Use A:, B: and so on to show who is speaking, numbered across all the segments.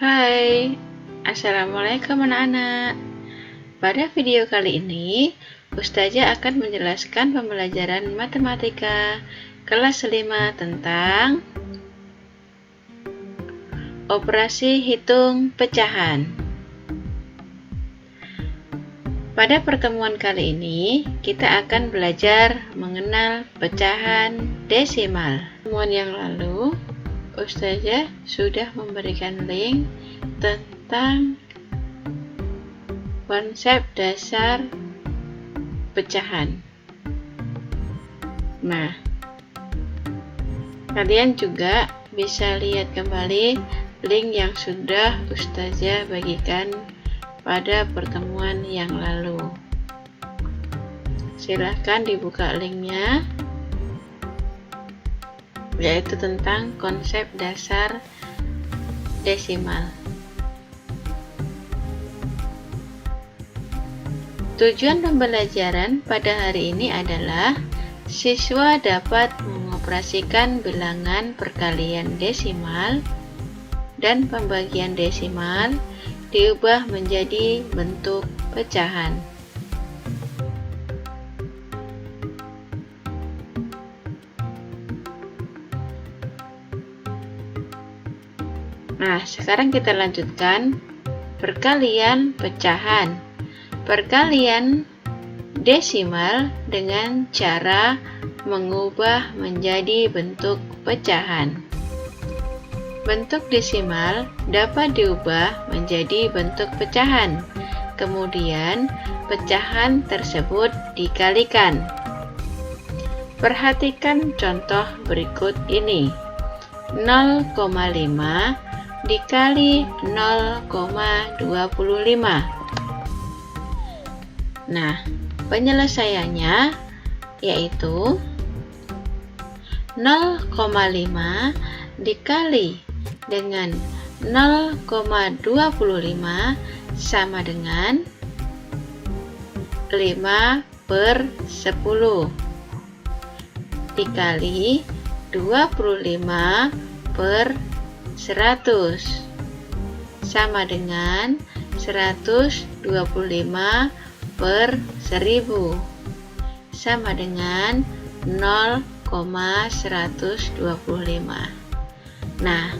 A: Hai, Assalamualaikum anak-anak. Pada video kali ini, Ustazah akan menjelaskan pembelajaran matematika kelas 5 tentang operasi hitung pecahan. Pada pertemuan kali ini, kita akan belajar mengenal pecahan desimal. Pertemuan yang lalu, Ustazah sudah memberikan link tentang konsep dasar pecahan. Nah, kalian juga bisa lihat kembali link yang sudah Ustazah bagikan pada pertemuan yang lalu. Silahkan dibuka linknya, yaitu tentang konsep dasar desimal. Tujuan pembelajaran pada hari ini adalah siswa dapat mengoperasikan bilangan perkalian desimal dan pembagian desimal diubah menjadi bentuk pecahan. Nah, sekarang kita lanjutkan perkalian pecahan. Perkalian desimal dengan cara mengubah menjadi bentuk pecahan. Bentuk desimal dapat diubah menjadi bentuk pecahan. Kemudian, pecahan tersebut dikalikan. Perhatikan contoh berikut ini. 0,5 dikali 0,25. Nah, penyelesaiannya yaitu 0,5 dikali dengan 0,25 sama dengan 5/10 dikali 25/100 sama dengan 125/1000 sama dengan 0,125. Nah,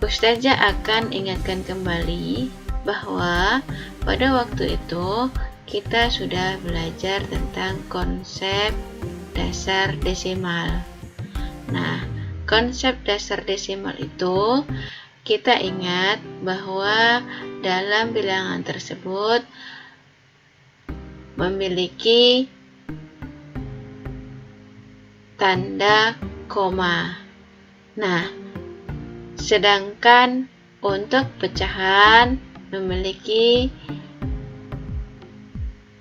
A: Ustazah akan ingatkan kembali bahwa pada waktu itu kita sudah belajar tentang konsep dasar desimal. Nah, konsep dasar desimal itu kita ingat bahwa dalam bilangan tersebut memiliki tanda koma. Nah, sedangkan untuk pecahan memiliki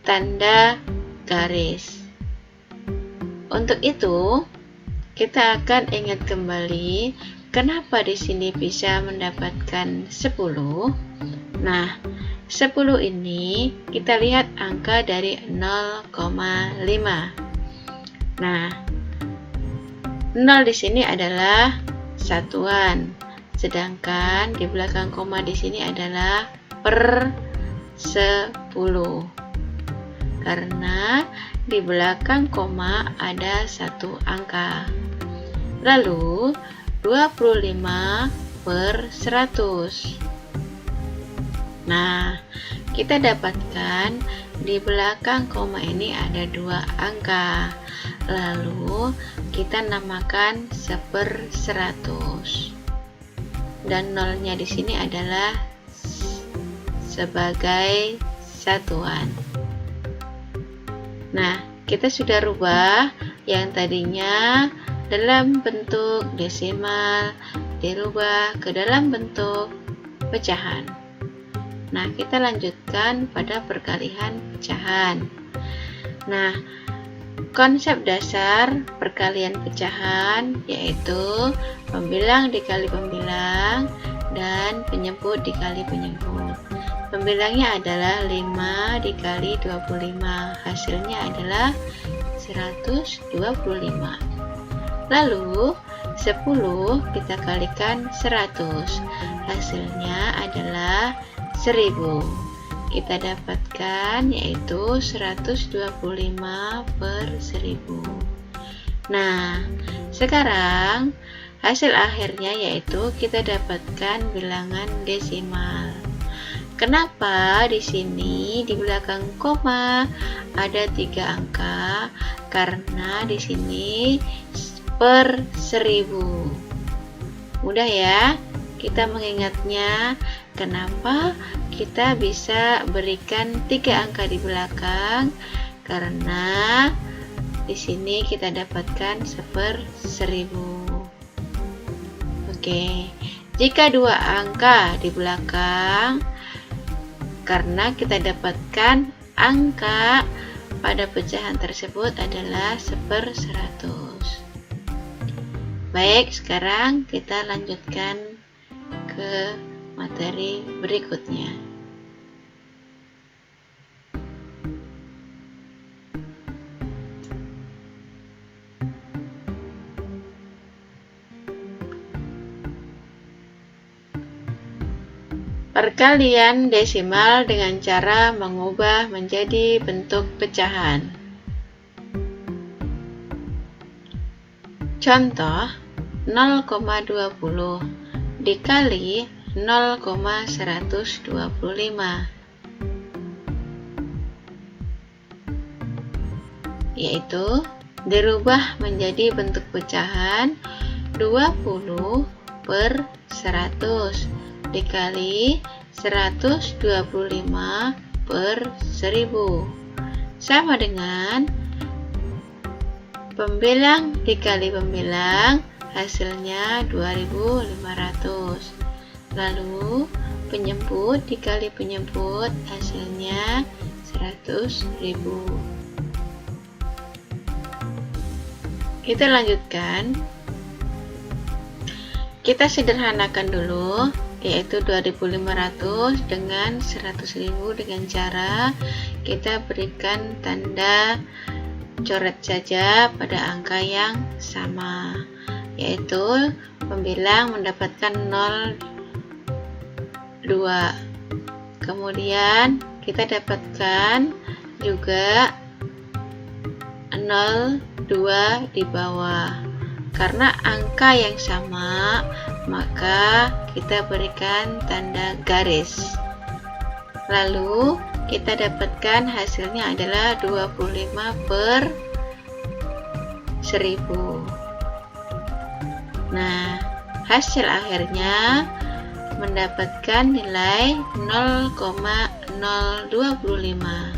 A: tanda garis. Untuk itu, kita akan ingat kembali kenapa di sini bisa mendapatkan 10. Nah, 10 ini kita lihat angka dari 0,5. Nah, 0 di sini adalah satuan, sedangkan di belakang koma di sini adalah per 10. Karena di belakang koma ada satu angka. Lalu 25/100. Nah, kita dapatkan di belakang koma ini ada dua angka. Lalu kita namakan 1/100. Dan nolnya di sini adalah sebagai satuan. Nah, kita sudah rubah yang tadinya dalam bentuk desimal dirubah ke dalam bentuk pecahan. Nah, kita lanjutkan pada perkalian pecahan. Nah, konsep dasar perkalian pecahan yaitu pembilang dikali pembilang dan penyebut dikali penyebut. Pembilangnya adalah 5 dikali 25. Hasilnya adalah 125. Lalu 10 kita kalikan 100, hasilnya adalah 1000. Kita dapatkan yaitu 125 per 1000. Nah, sekarang hasil akhirnya yaitu kita dapatkan bilangan desimal. Kenapa di sini di belakang koma ada 3 angka? Karena di sini per 1000. Mudah ya kita mengingatnya. Kenapa kita bisa berikan 3 angka di belakang? Karena di sini kita dapatkan seper 1000. Oke, jika 2 angka di belakang, karena kita dapatkan angka pada pecahan tersebut adalah seper 100. Baik, sekarang kita lanjutkan ke materi berikutnya. Perkalian desimal dengan cara mengubah menjadi bentuk pecahan. Contoh, 0,20 dikali 0,125, yaitu dirubah menjadi bentuk pecahan 20 per 100 dikali 125 per 1000, sama dengan pembilang dikali pembilang, hasilnya 2500. Lalu penyebut dikali penyebut, hasilnya 100.000. Kita lanjutkan. Kita sederhanakan dulu, yaitu 2500 dengan 100.000 dengan cara kita berikan tanda coret saja pada angka yang sama, yaitu pembilang mendapatkan 0,2. Kemudian kita dapatkan juga 0,2 di bawah. Karena angka yang sama, maka kita berikan tanda garis. Lalu kita dapatkan hasilnya adalah 25 per 1000. Nah, hasil akhirnya mendapatkan nilai 0,025.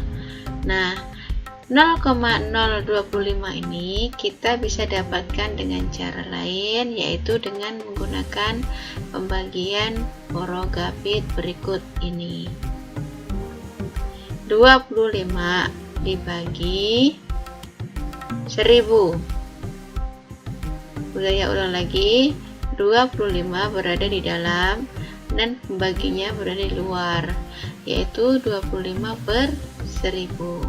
A: Nah, 0,025 ini kita bisa dapatkan dengan cara lain, yaitu dengan menggunakan pembagian Borogapit berikut ini. 25 dibagi 1000. Saya ulang lagi, 25 berada di dalam dan pembaginya berada di luar, yaitu 25 per 1000.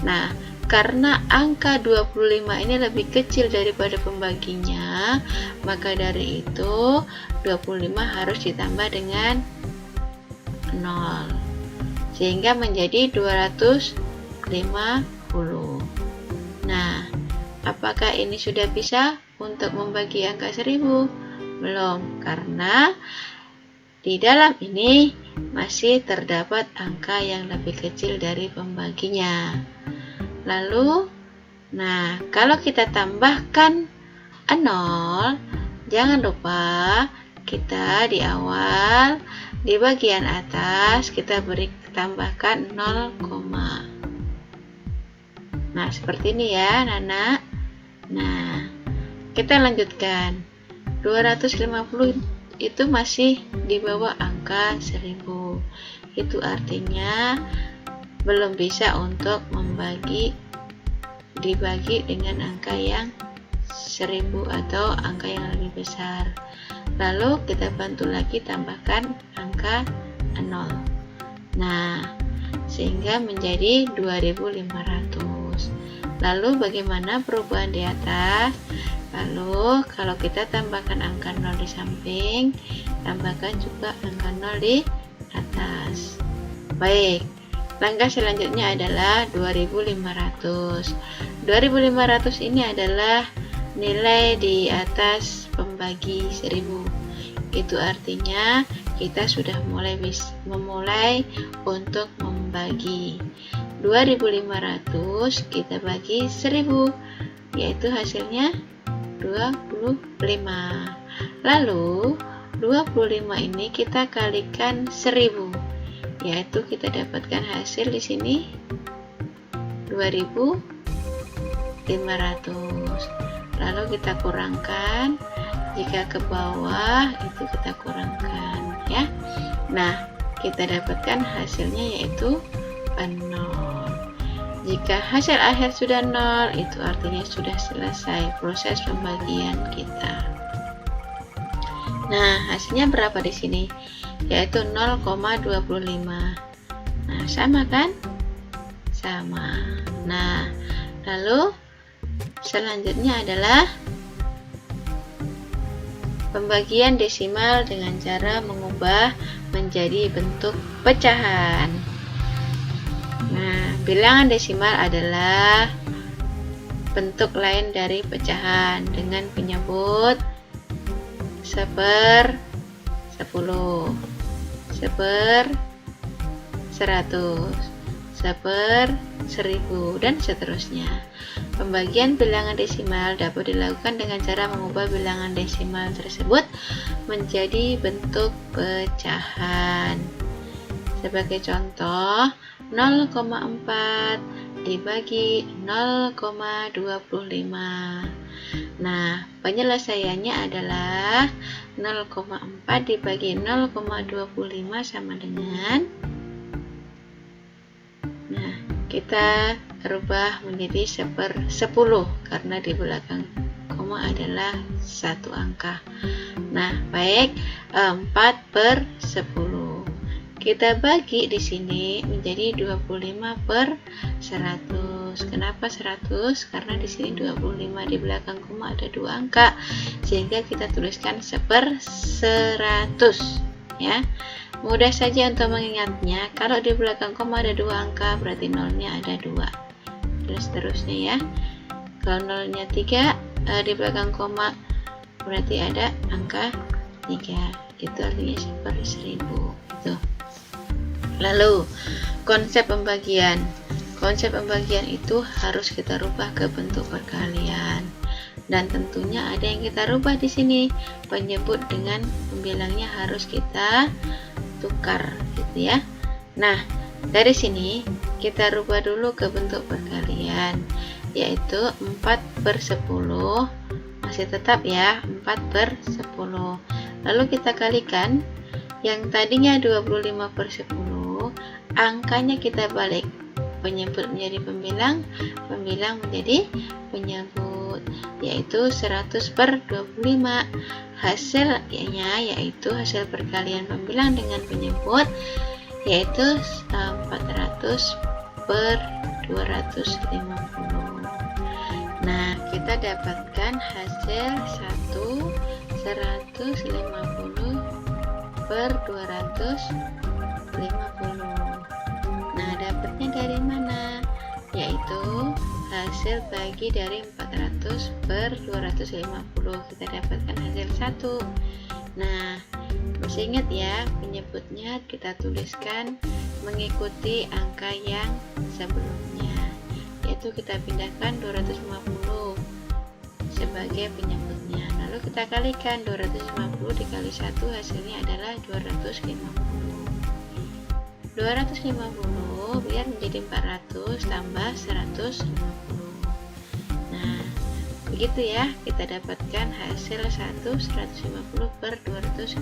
A: Nah, karena angka 25 ini lebih kecil daripada pembaginya, maka dari itu 25 harus ditambah dengan 0, sehingga menjadi 250. Nah, apakah ini sudah bisa untuk membagi angka 1000? Belum, karena di dalam ini masih terdapat angka yang lebih kecil dari pembaginya. Lalu, nah, kalau kita tambahkan 0, jangan lupa kita di awal, di bagian atas kita beri tambahkan 0, nah seperti ini ya anak-anak. Nah, kita lanjutkan. 250 itu masih di bawah angka 1000. Itu artinya belum bisa untuk dibagi dengan angka yang 1000 atau angka yang lebih besar. Lalu kita bantu lagi tambahkan angka 0. Nah, sehingga menjadi 2500. Lalu bagaimana perubahan di atas? Lalu kalau kita tambahkan angka 0 di samping, tambahkan juga angka 0 di atas. Baik, langkah selanjutnya adalah 2500. 2500 ini adalah nilai di atas pembagi 1000. Itu artinya kita sudah memulai untuk membagi. 2500 kita bagi 1000, yaitu hasilnya 25. Lalu 25 ini kita kalikan 1000, yaitu kita dapatkan hasil di sini 2500. Lalu kita kurangkan, jika ke bawah itu kita kurangkan ya. Nah, kita dapatkan hasilnya yaitu 0. Jika hasil akhir sudah 0, itu artinya sudah selesai proses pembagian kita. Nah, hasilnya berapa di sini? Yaitu 0,25. Nah, sama kan? Sama. Nah, lalu selanjutnya adalah pembagian desimal dengan cara mengubah menjadi bentuk pecahan. Nah, bilangan desimal adalah bentuk lain dari pecahan dengan penyebut 10, 10, 100, 1000, dan seterusnya. Pembagian bilangan desimal dapat dilakukan dengan cara mengubah bilangan desimal tersebut menjadi bentuk pecahan. Sebagai contoh, 0,4 dibagi 0,25. Nah, penyelesaiannya adalah 0,4 dibagi 0,25 sama dengan, nah, kita rubah menjadi 10 karena di belakang koma adalah satu angka. Nah, baik, 4/10. Kita bagi di sini menjadi 25/100. Kenapa 100? Karena di sini 25 di belakang koma ada dua angka, sehingga kita tuliskan 1/100 ya. Mudah saja untuk mengingatnya. Kalau di belakang koma ada dua angka, berarti nolnya ada 2. Terus seterusnya ya. Kalau nolnya 3 di belakang koma, berarti ada angka 3. Itu artinya 1/1000. Itu. Lalu konsep pembagian. Konsep pembagian itu harus kita rubah ke bentuk perkalian. Dan tentunya ada yang kita rubah di sini. Penyebut dengan pembilangnya harus kita tukar gitu ya. Nah, dari sini kita rubah dulu ke bentuk perkalian, yaitu 4/10. Masih tetap ya, 4/10. Lalu kita kalikan, yang tadinya 25/10, angkanya kita balik, penyebut menjadi pembilang, pembilang menjadi penyebut, yaitu 100/25. Hasilnya yaitu hasil perkalian pembilang dengan penyebut, yaitu 400/250. Nah, kita dapatkan hasil 150/250. Nah, dapatnya dari mana? Yaitu hasil bagi dari 400/250. Kita dapatkan hasil 1. Nah, masih ingat ya, penyebutnya kita tuliskan mengikuti angka yang sebelumnya, yaitu kita pindahkan 250 sebagai penyebutnya. Lalu kita kalikan 250 dikali 1, hasilnya adalah 250. 250 biar menjadi 400 tambah 150. Nah, begitu ya, kita dapatkan hasil 150/250.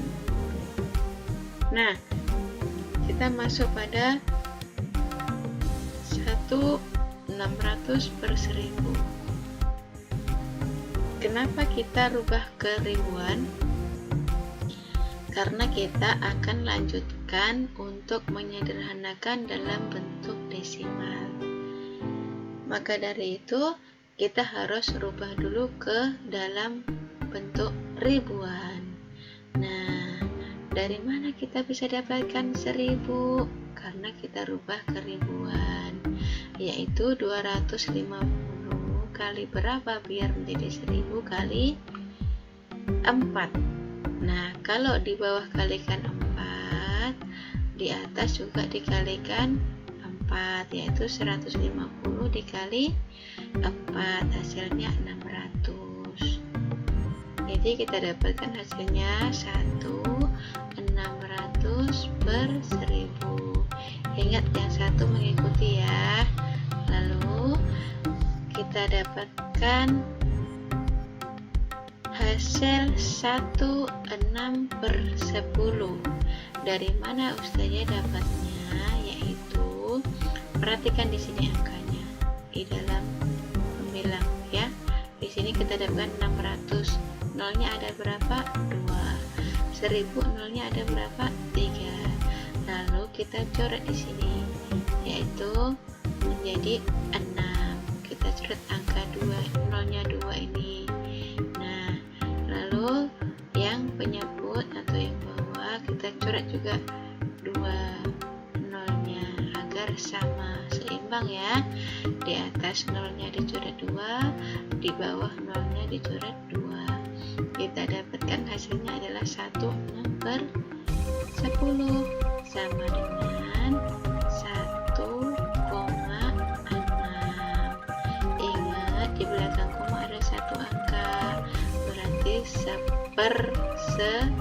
A: Nah, kita masuk pada 1/600/1000. Kenapa kita rubah ke ribuan? Karena kita akan lanjutkan untuk menyederhanakan dalam bentuk desimal. Maka dari itu, kita harus rubah dulu ke dalam bentuk ribuan. Nah, dari mana kita bisa dapatkan 1000? Karena kita rubah ke ribuan, yaitu 250 kali berapa biar menjadi 1000 kali 4. Nah, kalau di bawah kalikan 4, di atas juga dikalikan 4, yaitu 150 dikali 4, hasilnya 600. Jadi kita dapatkan hasilnya 1/600 per 1000. Ingat yang satu mengikuti ya. Lalu kita dapatkan hasil 1/6/10. Dari mana Ustazah dapatnya? Yaitu perhatikan di sini angkanya di dalam pembilang ya. Di sini kita dapatkan 600. Nolnya ada berapa? 2. 1000 nolnya ada berapa? 3. Lalu kita coret di sini, yaitu menjadi 6. Kita coret angka 2, nolnya 2 ini. Nah, lalu yang penyebut atau yang bawah kita coret juga 2 nolnya agar sama, seimbang ya. Di atas nolnya dicoret 2, di bawah nolnya dicoret 2. Kita dapatkan hasilnya adalah 1/6/10 sama dengan 1,6. Ingat di belakang koma ada 1 angka, berarti 1/10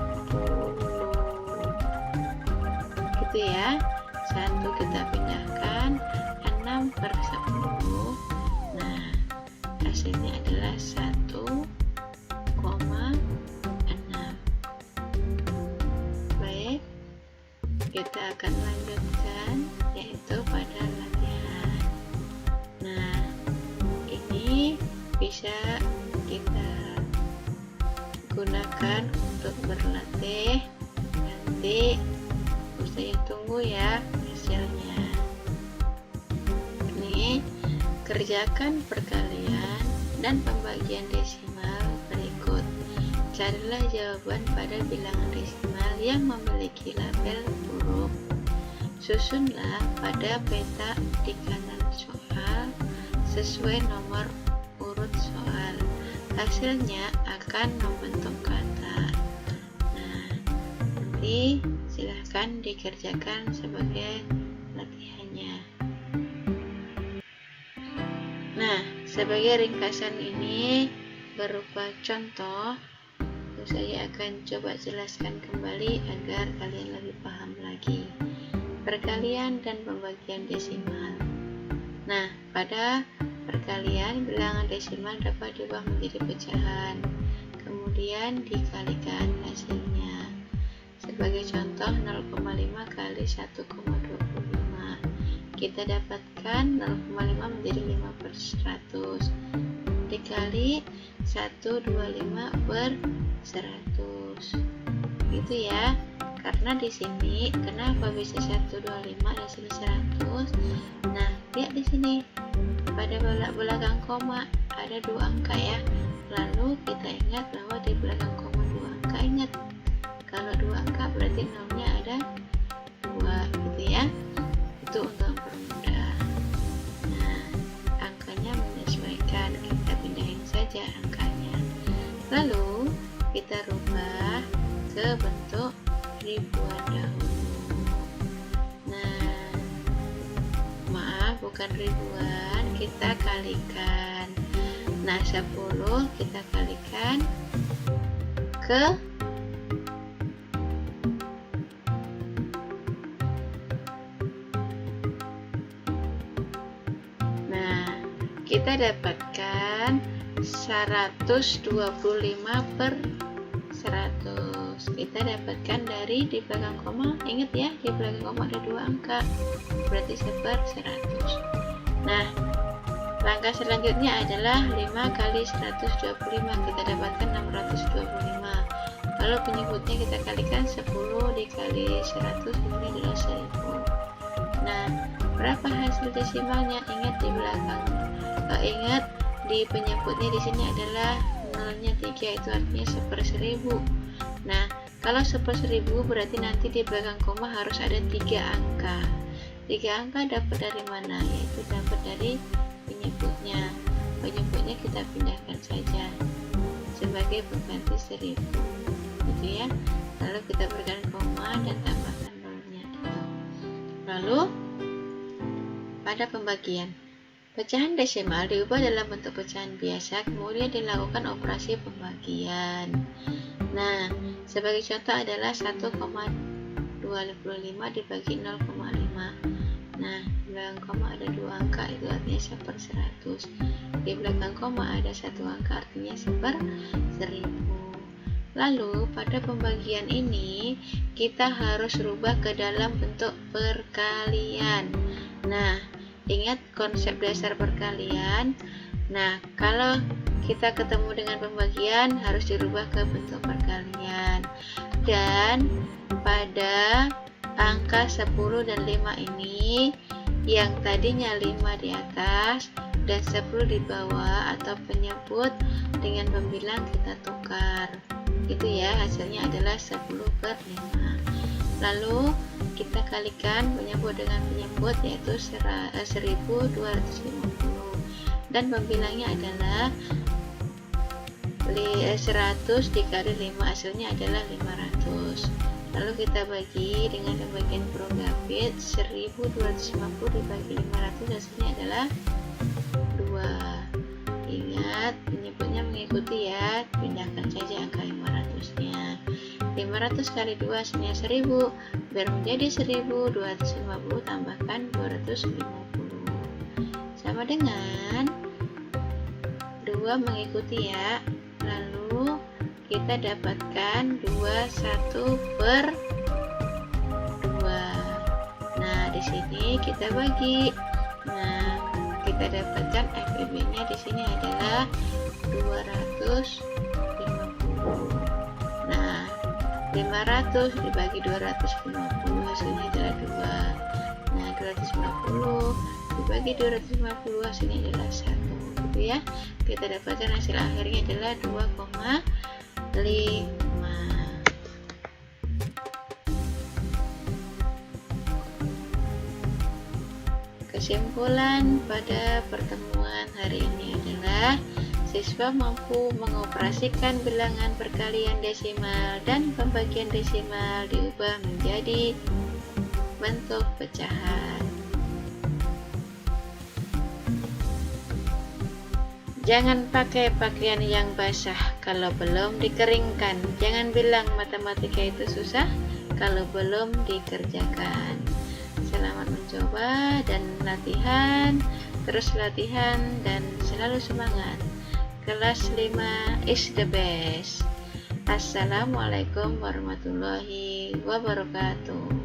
A: gitu ya. 1 kita pindahkan 6/10. Nah, hasilnya adalah 1,6. Baik, kita akan lanjutkan yaitu pada latihan. Nah, ini bisa kita gunakan untuk berlatih. Nanti Ustazah tunggu ya hasilnya. Nih, kerjakan perkalian dan pembagian desimal berikut. Carilah jawaban pada bilangan desimal yang memiliki label huruf. Susunlah pada peta di kanan soal sesuai nomor urut soal. Hasilnya akan membentuk kata. Nah, nanti silahkan dikerjakan sebagai latihannya. Nah, sebagai ringkasan ini berupa contoh, saya akan coba jelaskan kembali agar kalian lebih paham lagi. Perkalian dan pembagian desimal. Nah, pada perkalian bilangan desimal dapat diubah menjadi pecahan, kemudian dikalikan hasilnya. Sebagai contoh 0,5 kali 1,25. Kita dapatkan 0,5 menjadi 5/100 dikali 125/100. Gitu ya. Karena di sini kenapa bisa 125 dan sini 100? Nah, lihat di sini pada belakang koma ada 2 angka ya. Lalu kita ingat bahwa di belakang koma 2 angka, ingat kalau 2 angka berarti nolnya ada 2 gitu ya. Itu untuk mempermudah. Nah, angkanya menyesuaikan, kita pindahin saja angkanya. Lalu kita rubah ke bentuk ribuan dahulu. Nah, maaf bukan ribuan, kita kalikan. Nah, 10 kita kalikan ke kita dapatkan 125/100. Kita dapatkan dari di belakang koma, ingat ya, di belakang koma ada 2 angka, berarti 1/100. Nah, langkah selanjutnya adalah 5 kali 125, kita dapatkan 625. Lalu penyebutnya kita kalikan 10 dikali 100, ini adalah 1000. Nah, berapa hasil desimalnya? Ingat di belakang, ingat di penyebutnya di sini adalah nolnya 3, itu artinya 1/1000. Nah, kalau 1/1000 berarti nanti di belakang koma harus ada 3 angka. 3 angka dapat dari mana? Yaitu dapat dari penyebutnya. Penyebutnya kita pindahkan saja sebagai pengganti 1000, gitu ya. Lalu kita berikan koma dan tambahkan nolnya itu. Lalu pada pembagian, pecahan desimal diubah dalam bentuk pecahan biasa, kemudian dilakukan operasi pembagian. Nah, sebagai contoh adalah 1,25 dibagi 0,5. Nah, di belakang koma ada 2 angka, itu artinya 1/100. Di belakang koma ada 1 angka, artinya 1/1000. Lalu pada pembagian ini kita harus rubah ke dalam bentuk perkalian. Nah, ingat konsep dasar perkalian. Nah, kalau kita ketemu dengan pembagian harus dirubah ke bentuk perkalian. Dan pada angka 10 dan 5 ini, yang tadinya 5 di atas dan 10 di bawah atau penyebut dengan pembilang kita tukar. Itu ya, hasilnya adalah 10/5. Lalu kita kalikan penyebut dengan penyebut, yaitu 1250, dan pembilangnya adalah 100 dikali 5, hasilnya adalah 500. Lalu kita bagi dengan pembagian Pro-Gapit, 1250 dibagi 500, hasilnya adalah 2. Ingat, penyebutnya mengikuti ya, pindahkan saja angka 500-nya. 500 kali 2 hasilnya 1000, biar menjadi 1250 tambahkan 250. Sama dengan 2 mengikuti ya. Lalu kita dapatkan 21/2. Nah, di sini kita bagi. Nah, kita dapatkan FEB-nya di sini adalah 250. Nah, 500 dibagi 250 hasilnya adalah 2. Nah, 250 dibagi 250 hasilnya adalah 1, gitu ya. Kita dapatkan hasil akhirnya adalah 2,5. Kesimpulan pada pertemuan hari ini adalah siswa mampu mengoperasikan bilangan perkalian desimal dan pembagian desimal diubah menjadi bentuk pecahan. Jangan pakai pakaian yang basah kalau belum dikeringkan. Jangan bilang matematika itu susah kalau belum dikerjakan. Selamat mencoba dan latihan, terus latihan dan selalu semangat. Kelas 5 is the best. Assalamualaikum warahmatullahi wabarakatuh.